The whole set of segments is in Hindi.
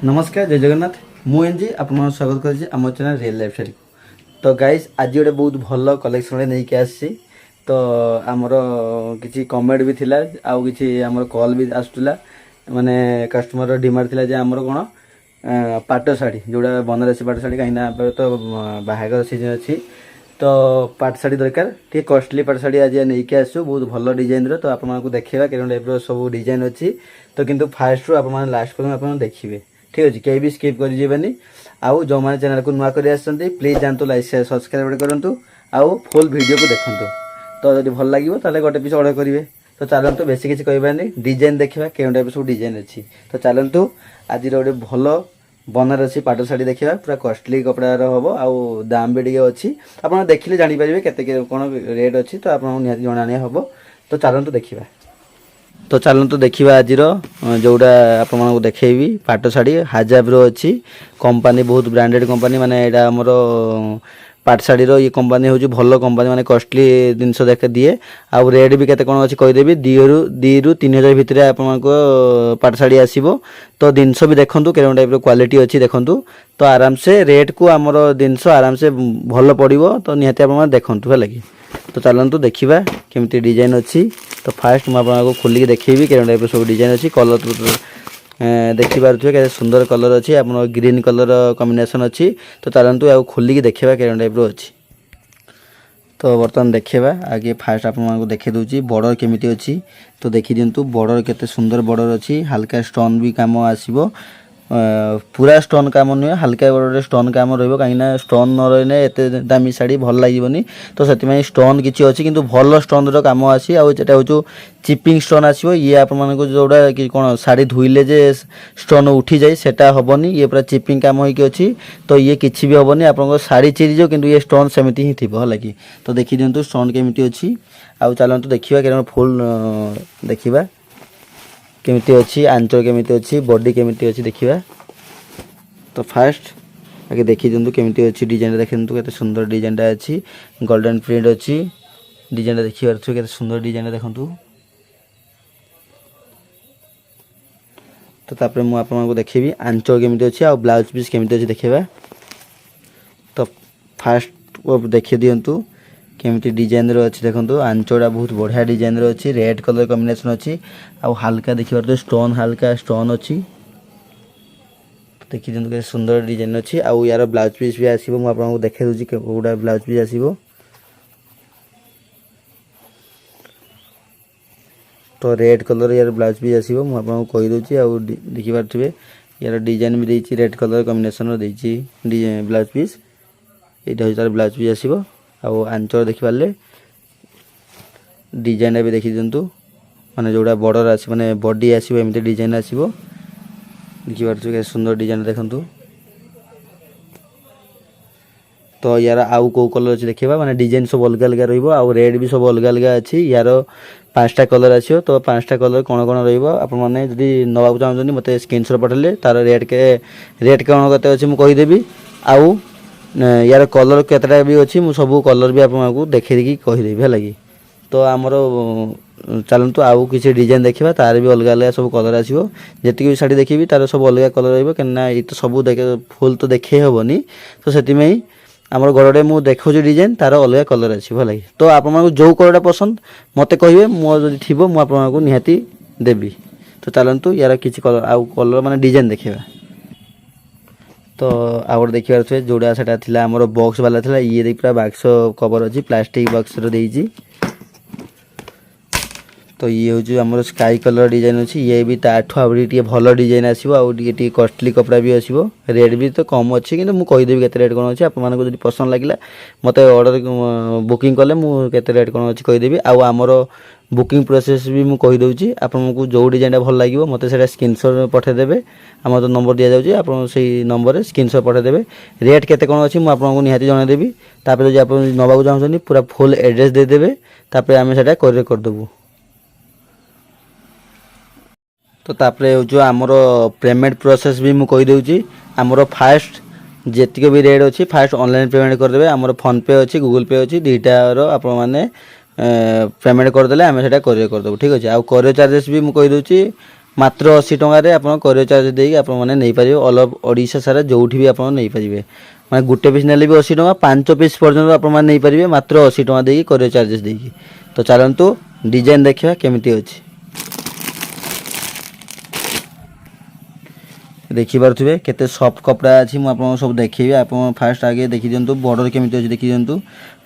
नमस्कार जय जगन्नाथ मु एनजी आप स्वागत कर चैनल रियल लाइफ स्टाइल। तो गाइस आज गोटे बहुत भल कलेक्शन नहीं कि आसी तो आमर किसी कमेंट भी थिला आउ किसी आमर कॉल भी आसुला माने कस्टमर डिमांड थिला जे आमर कोन पाट शाढ़ी जोड़ा बनारसी पाट शाढ़ी कहीं तो बाहागर सीजन अच्छी तो पाट शाढ़ी दरकार टे कॉस्टली पाट शाढ़ी आज नहीं कि आसु बहुत भल डिजाइन तो आपको देखा कि टाइप सब डिजाइन अच्छी तो किंतु फास्ट रू आप लास्ट पर्यटन आप देखिए ठीक अच्छे कहीं भी स्किप करें आउ जो मैंने चैनल को नुआ कर प्लीज जातु लाइक शेयर सब्सक्राइब करूँ आउ फुल वीडियो को देखूँ तो जब भल लगे तो गोटे पीस ऑर्डर करेंगे तो चलतु बेस किसी कहबानी डिजाइन देखा क्यों टाइप सब डिजाइन अच्छी तो चलतु आज गोटे भल बनारसी पाट शाढ़ी देखा पूरा कॉस्टली कपड़ार हम आउ दाम भी टे अच्छी आप देखिले जानीपारे के कौन रेट अच्छी तो आपको निहत जनाणिया हम तो चलतु देखा तो चलतु देखा आज जोड़ा आपको देखेबी पाट शाढ़ी हाजाब्रो अच्छी कंपनी बहुत ब्रांडेड कंपनी माने एटा हमर पाट शाढ़ीर ये कंपनी हूँ भल कंपनी माने कॉस्टली जिनस देखे दिए आउ रेट भी केते कौन अच्छी कहीदेवी 2,000-3,000 भितर आपको पाट शाढ़ी आसो तो जिनस भी देखूँ के टाइप क्वालिटी अच्छी देखूँ तो आराम से रेट को आमर जिनस आराम से भल पड़ो तो निहती आप देखूँ है लगी तो चलतु देखा केमती डिजाइन अच्छी तो फास्ट मुझे खोलिक देखेबी के टाइप सब डिजाइन अच्छी कलर देखिपे के सुंदर कलर अच्छी आप ग्रीन कलर कॉम्बिनेशन अच्छी तो चलतु आ खोलिक देखा के टाइप अच्छी तो बर्तमान देखा आगे फास्ट आपको देखे दूसरी बॉर्डर केमिति अच्छी तो देखी दिंतु बॉर्डर केते सुंदर बॉर्डर अच्छी हल्का स्टोन भी काम आसीबो पूरा स्टोन काम नुहे हल्का गोटे स्टोन काम रही स्टोन न रही एत दामी शाढ़ी भल लगे तो से स्टोन किसी अच्छी किंतु भल स्टोन काम आसी आटा हूँ चिपिंग स्टोन आसो ये आप जोड़ा कि कौन शाढ़ी धोइले जे स्टोन उठी जाए सेटा हेनी ये पूरा चिपिंग काम होगी अच्छी तो ये किसी भी हेनी आप शाढ़ी चिरीज कि ये स्टोन सेमती ही थी है तो देखी दिंतु स्टोन केमिति अच्छी आउ चलतु देखा क्या फुल देखा केमिति अच्छी आंचल केमिति अच्छी बॉडी केमिति अच्छी देखा तो फास्ट आगे देखी दिंतु केमिति अच्छी डिजाइन देखते केते सुंदर डिजाइन अच्छी गोल्डन प्रिंट अच्छी डिजाइन देखी पार्थ केते सुंदर डिजाइन देखंतु तो तापर मु आपको देखेबी आंचल केमिति अच्छी आ ब्लाउज पीस केमिति अच्छी देखा तो फास्ट देखी दिंतु केमिति डिजाइन अच्छी देखो आंचड़ा बहुत बढ़िया डिजाइन अच्छी रेड कलर कॉम्बिनेशन अच्छी आ हल्का देखिए स्टोन हल्का स्टोन अच्छी देखी दिखते सुंदर डिजाइन अच्छी आउ यार ब्लाउज पीस भी आसो मुझे देखे दूसरी कौटा ब्लाउज पीस आसो तो रेड कलर यार ब्लाउज पीस आसो मुझे कहीदे आउ देखिपे यार डिजाइन भी देती red colour combination blouse piece यहाँ तार ब्लाउज पीस आसो आउ आंचल देखिपारे डिजाइन भी देखी दिंतु माने जोड़ा बॉर्डर आस माने बॉडी आसो एमती डिजाइन आसो देखिए सुंदर डिजाइन देखंतु तो यार आउ को कलर अच्छी देखा माने डिजाइन सब अलग अलग रहा रेड भी सब अलग अलग अच्छी यार 5टा कलर आसो तो 5टा कलर कौन कौन रही जदि नवाक चाहते मत स्क्रीनशॉट पठेले तार रेट कौन कते अच्छी मुझे कहीदेवी आउ यार कलर केतटा भी अच्छी मु सब कलर भी आपको देखी कहीदेवी है लगी तो आमर चलतु आउ किसी डिजाइन देखा तार भी अलग अलग सब कलर आसो जी भी शाढ़ी देखी तार सब अलग कलर रहा ये तो सब फुल तो देखे हेनी तो से आमर गड़े मुझे देखो डिजाइन तार अलग कलर आसो लगे तो आप जो कलरटा पसंद मत कहे मोदी थी मुझे निहाती देवी तो चलतु यार किसी कलर आउ कलर माने डिजाइन देखा तो आउ गए देखिए जोड़ा से आमर बॉक्स वाला था ये देख पूरा बक्स कवर अच्छी प्लास्टिक बक्स रही तो ये हूँ आम स्काई कलर डिजाइन अच्छी ये भी ताठू आगे भल डिजाइन आसो आगे कॉस्टली कपड़ा भी आसो रेट भी तो कम अच्छी कि मुझे कहीदेवी के रेट कौन अच्छी आपको जब पसंद लगे मत ऑर्डर बुकिंग कले मुझे रेट कौन अच्छी कहीदेवी आमर बुकिंग प्रोसेस भी मुझे कहीदे आपको जो डिजाइन भल लगे मत से स्क्रीनशॉट पठेदेवे आम तो नंबर दि जाऊँगी आप नंबर स्क्रीनशॉट पठेदेवे रेट केते कौन अच्छी मुझे आपको निहाती जनईदेवी तापर जब आप नवाक चाहते पूरा फुल एड्रेस देदेवे तापर आम से कोरियर करदेबू तो तापर जो आमर पेमेंट प्रोसेस भी मुझे कहीदे आमर फास्ट जी भी रेट अच्छी फास्ट ऑनलाइन पेमेंट करदे आमर फोन पे अच्छी गूगल पे अच्छी दुईटार आप पेमेंट करदे आम से कोरियर करदेबू ठीक अच्छे आउ कोरियर चार्जेस भी मुझे कहीदे ମାତ୍ର 80 ଟଙ୍କାରେ ଆପଣ କୋରିୟର ଚାର୍ଜ ଦେଇକି ଆପଣମାନେ ନେଇପାରିବେ। ଅଲ୍ ଓଭର୍ ଓଡ଼ିଶା ସାରା ଯେଉଁଠି ବି ଆପଣ ନେଇପାରିବେ। ମାନେ ଗୋଟେ ପିସ୍ ନେଲେ ବି 80 ଟଙ୍କା, 5 ପିସ୍ ପର୍ଯ୍ୟନ୍ତ ଆପଣମାନେ ନେଇପାରିବେ ମାତ୍ର 80 ଟଙ୍କା ଦେଇକି କୋରିୟର ଚାର୍ଜେସ୍ ଦେଇକି। ତ ଚାଲନ୍ତୁ ଡିଜାଇନ୍ ଦେଖିବା କେମିତି ଅଛି। ଦେଖିପାରୁଥିବେ କେତେ ସଫ୍ଟ କପଡ଼ା ଅଛି। ମୁଁ ଆପଣଙ୍କୁ ସବୁ ଦେଖେଇବି। ଆପଣ ଫାଷ୍ଟ ଆଗେ ଦେଖିଦିଅନ୍ତୁ ବର୍ଡ଼ର କେମିତି ଅଛି ଦେଖିଦିଅନ୍ତୁ।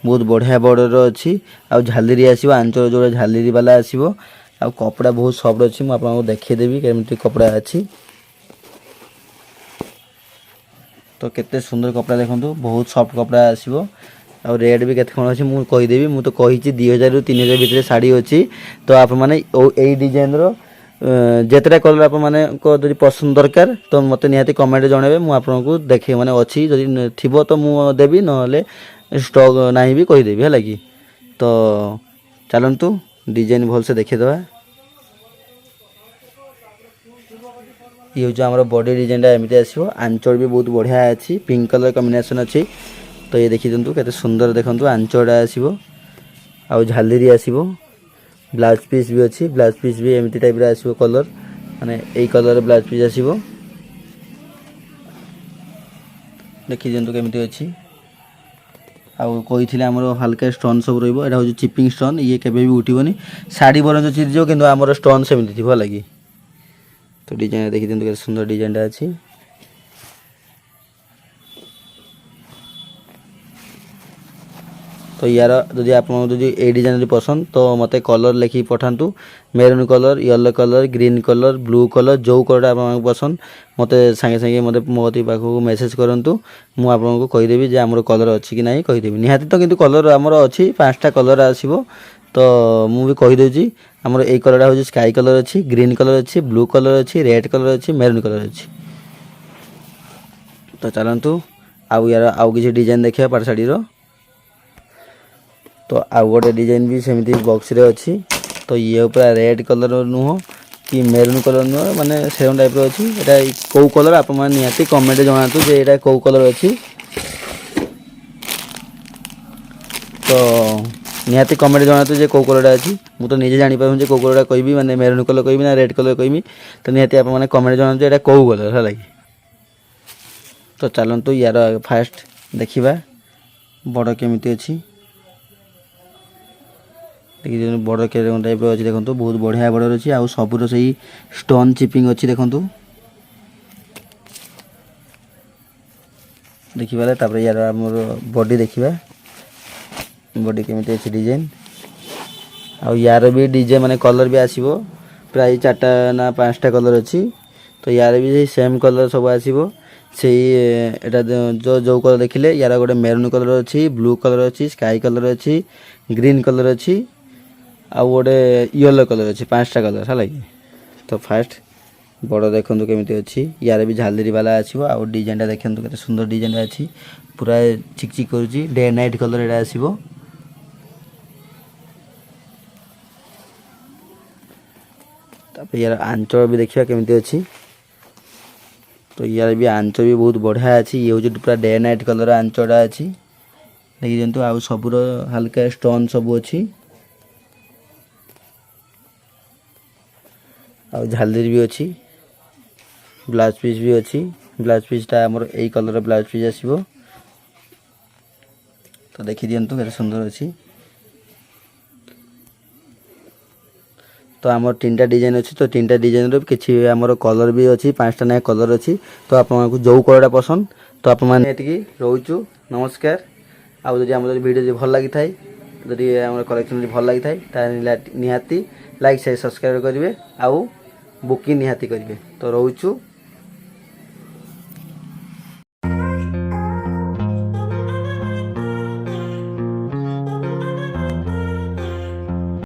ବହୁତ ବଢ଼ିଆ ବର୍ଡ଼ର ଅଛି। ଆଉ ଝାଲିରି ଆସିବ, ଆଞ୍ଚଳ ଯୋଉଟା ଝାଲିରି ବାଲା ଆସିବ। ଆଉ କପଡ଼ା ବହୁତ ସଫ୍ଟ ଅଛି। ମୁଁ ଆପଣଙ୍କୁ ଦେଖେଇଦେବି କେମିତି କପଡ଼ା ଅଛି। ତ କେତେ ସୁନ୍ଦର କପଡ଼ା ଦେଖନ୍ତୁ, ବହୁତ ସଫ୍ଟ କପଡ଼ା ଆସିବ। ଆଉ ରେଟ୍ ବି କେତେ କ'ଣ ଅଛି ମୁଁ କହିଦେବି। ମୁଁ ତ କହିଛି 2000 ରୁ 3000 ଭିତରେ ଶାଢ଼ୀ ଅଛି। ତ ଆପଣମାନେ ଏଇ ଡିଜାଇନର ଯେତେଟା କଲର୍ ଆପଣମାନଙ୍କ ଯଦି ପସନ୍ଦ ଦରକାର ତ ମୋତେ ନିହାତି କମେଣ୍ଟରେ ଜଣାଇବେ। ମୁଁ ଆପଣଙ୍କୁ ଦେଖେଇ ମାନେ ଅଛି ଯଦି ଥିବ ତ ମୁଁ ଦେବି, ନହେଲେ ଷ୍ଟକ୍ ନାହିଁ ବି କହିଦେବି ହେଲା କି। ତ ଚାଲନ୍ତୁ ଡିଜାଇନ୍ ଭଲସେ ଦେଖିଦେବା। ଇଏ ହେଉଛି ଆମର ବଡି ଡିଜାଇନଟା ଏମିତି ଆସିବ। ଆଞ୍ଚଳ ବି ବହୁତ ବଢ଼ିଆ ଅଛି, ପିଙ୍କ କଲର କମ୍ବିନେସନ୍ ଅଛି। ତ ଇଏ ଦେଖିଦିଅନ୍ତୁ କେତେ ସୁନ୍ଦର ଦେଖନ୍ତୁ ଆଞ୍ଚଳଟା ଆସିବ। ଆଉ ଝାଲିରି ଆସିବ। ବ୍ଲାଉଜ୍ ପିସ୍ ବି ଅଛି। ବ୍ଲାଉଜ୍ ପିସ୍ ବି ଏମିତି ଟାଇପ୍ର ଆସିବ କଲର୍, ମାନେ ଏଇ କଲର୍ ବ୍ଲାଉଜ୍ ପିସ୍ ଆସିବ। ଦେଖିଦିଅନ୍ତୁ କେମିତି ଅଛି। ଆଉ କହିଥିଲେ ଆମର ହାଲକା ଷ୍ଟୋନ୍ ସବୁ ରହିବ। ଏଇଟା ହେଉଛି ଚିପିଂ ଷ୍ଟୋନ୍, ଇଏ କେବେ ବି ଉଠିବନି। ଶାଢ଼ୀ ବରଂ ଚିରିଯିବ କିନ୍ତୁ ଆମର ଷ୍ଟୋନ୍ ସେମିତି ଥିବ ହେଲା କି। ତ ଡିଜାଇନ୍ ଦେଖିଦିଅନ୍ତୁ କେତେ ସୁନ୍ଦର ଡିଜାଇନଟା ଅଛି। ତ ୟାର ଯଦି ଆପଣଙ୍କୁ ଯଦି ଏଇ ଡିଜାଇନ୍ ଯଦି ପସନ୍ଦ ତ ମୋତେ କଲର୍ ଲେଖିକି ପଠାନ୍ତୁ। Maroon colour, yellow colour, green colour, blue colour, ଯେଉଁ କଲର୍ଟା ଆପଣଙ୍କୁ ପସନ୍ଦ ମୋତେ ସାଙ୍ଗେ ସାଙ୍ଗେ ମୋତେ ମୋ ପାଖକୁ ମେସେଜ୍ କରନ୍ତୁ। ମୁଁ ଆପଣଙ୍କୁ କହିଦେବି ଯେ ଆମର କଲର୍ ଅଛି କି ନାହିଁ କହିଦେବି। ନିହାତି ତ କିନ୍ତୁ କଲର୍ ଆମର ଅଛି 5ଟା କଲର୍ ଆସିବ। ତ ମୁଁ ବି କହିଦେଉଛି ଆମର ଏଇ କଲର୍ଟା ହେଉଛି ସ୍କାଇ କଲର୍ ଅଛି, ଗ୍ରୀନ୍ କଲର୍ ଅଛି, ବ୍ଲୁ କଲର୍ ଅଛି, ରେଡ୍ କଲର୍ ଅଛି, ମେରୁନ୍ କଲର୍ ଅଛି। ତ ଚାଲନ୍ତୁ ଆଉ ୟାର ଆଉ କିଛି ଡିଜାଇନ୍ ଦେଖିବା ପାଟ ଶାଢ଼ୀର। ତ ଆଉ ଗୋଟେ ଡିଜାଇନ୍ ବି ସେମିତି ବକ୍ସରେ ଅଛି। ତ ଇଏ ପୁରା ରେଡ୍ କଲର୍ ନୁହଁ କି ମେରୁନ୍ କଲର୍ ନୁହଁ, ମାନେ ସେମ୍ ଟାଇପ୍ର ଅଛି। ଏଇଟା କେଉଁ କଲର୍ ଆପଣମାନେ ନିହାତି କମେଣ୍ଟରେ ଜଣାନ୍ତୁ ଯେ ଏଇଟା କେଉଁ କଲର୍ ଅଛି। ତ ନିହାତି କମେଣ୍ଟରେ ଜଣାନ୍ତୁ ଯେ କେଉଁ କଲର୍ଟା ଅଛି। ମୁଁ ତ ନିଜେ ଜାଣିପାରୁନି ଯେ କେଉଁ କଲର୍ଟା କହିବି, ମାନେ ମେରୁନ୍ କଲର୍ କହିବି ନା ରେଡ୍ କଲର୍ କହିବି। ତ ନିହାତି ଆପଣମାନେ କମେଣ୍ଟରେ ଜଣାନ୍ତୁ ଏଇଟା କେଉଁ କଲର୍ ହେଲା କି। ତ ଚାଲନ୍ତୁ ୟାର ଫାଷ୍ଟ ଦେଖିବା ବର୍ଡ଼ର କେମିତି ଅଛି। ଦେଖିଦିଅନ୍ତୁ ବର୍ଡ଼ର କେତେ ଟାଇପ୍ର ଅଛି ଦେଖନ୍ତୁ, ବହୁତ ବଢ଼ିଆ ବର୍ଡ଼ର ଅଛି। ଆଉ ସବୁର ସେଇ ଷ୍ଟୋନ୍ ଚିପିଂ ଅଛି ଦେଖନ୍ତୁ। ଦେଖିପାରିଲେ ତାପରେ ୟାର ଆମର ବଡି ଦେଖିବା, ବଡି କେମିତି ଅଛି ଡିଜାଇନ୍। ଆଉ ୟାର ବି ଡିଜାଇନ୍ ମାନେ କଲର୍ ବି ଆସିବ ପ୍ରାୟ 4ଟା ନା 5ଟା କଲର୍ ଅଛି। ତ ୟାର ବି ସେଇ ସେମ୍ କଲର୍ ସବୁ ଆସିବ। ସେଇ ଏଇଟା ଯେଉଁ କଲର୍ ଦେଖିଲେ ୟାର ଗୋଟେ ମେରୁନ୍ କଲର୍ ଅଛି, ବ୍ଲୁ କଲର୍ ଅଛି, ସ୍କାଇ କଲର୍ ଅଛି, ଗ୍ରୀନ୍ କଲର୍ ଅଛି, ଆଉ ଗୋଟେ ୟେଲୋ କଲର୍ ଅଛି। 5ଟା କଲର୍ ହେଲା କି। ତ ଫାଷ୍ଟ ବଡ଼ ଦେଖନ୍ତୁ କେମିତି ଅଛି। ୟାର ବି ଝାଲିରି ବାଲା ଆସିବ। ଆଉ ଡିଜାଇନଟା ଦେଖନ୍ତୁ କେତେ ସୁନ୍ଦର ଡିଜାଇନଟା ଅଛି, ପୁରା ଚିକ୍ ଚିକ୍ କରୁଛି। ଡେ ନାଇଟ୍ କଲର୍ ଏଇଟା ଆସିବ। ତାପରେ ୟାର ଆଞ୍ଚଳ ବି ଦେଖିବା କେମିତି ଅଛି। ତ ୟାର ବି ଆଞ୍ଚଳ ବି ବହୁତ ବଢ଼ିଆ ଅଛି। ଇଏ ହେଉଛି ପୁରା ଡେ ନାଇଟ୍ କଲର୍ ଆଞ୍ଚଳଟା ଅଛି ଦେଖିଦିଅନ୍ତୁ। ଆଉ ସବୁର ହାଲକା ଷ୍ଟୋନ୍ ସବୁ ଅଛି। ଆଉ ଝାଲିରି ବି ଅଛି। ବ୍ଲାଉଜ୍ ପିସ୍ ବି ଅଛି। ବ୍ଲାଉଜ୍ ପିସ୍ଟା ଆମର ଏଇ କଲର୍ ବ୍ଲାଉଜ୍ ପିସ୍ ଆସିବ। ତ ଦେଖିଦିଅନ୍ତୁ କେତେ ସୁନ୍ଦର ଅଛି। ତ ଆମର 3ଟା ଡିଜାଇନ୍ ଅଛି। ତ 3ଟା ଡିଜାଇନ୍ର କିଛି ଆମର କଲର୍ ବି ଅଛି, 5ଟା ନାଇଁ କଲର୍ ଅଛି। ତ ଆପଣଙ୍କୁ ଯେଉଁ କଲର୍ଟା ପସନ୍ଦ ତ ଆପଣମାନେ ଏତିକି ରହୁଛୁ। ନମସ୍କାର। ଆଉ ଯଦି ଆମର ଭିଡ଼ିଓ ଯଦି ଭଲ ଲାଗିଥାଏ, ଯଦି ଆମର କଲେକ୍ସନ୍ ଯଦି ଭଲ ଲାଗିଥାଏ ତାହେଲେ ନିହାତି ଲାଇକ୍ ସେୟାର ସବସ୍କ୍ରାଇବ୍ କରିବେ। ଆଉ ବୁକିଂ ନିହାତି କରିବେ। ତ ରହୁଛୁ।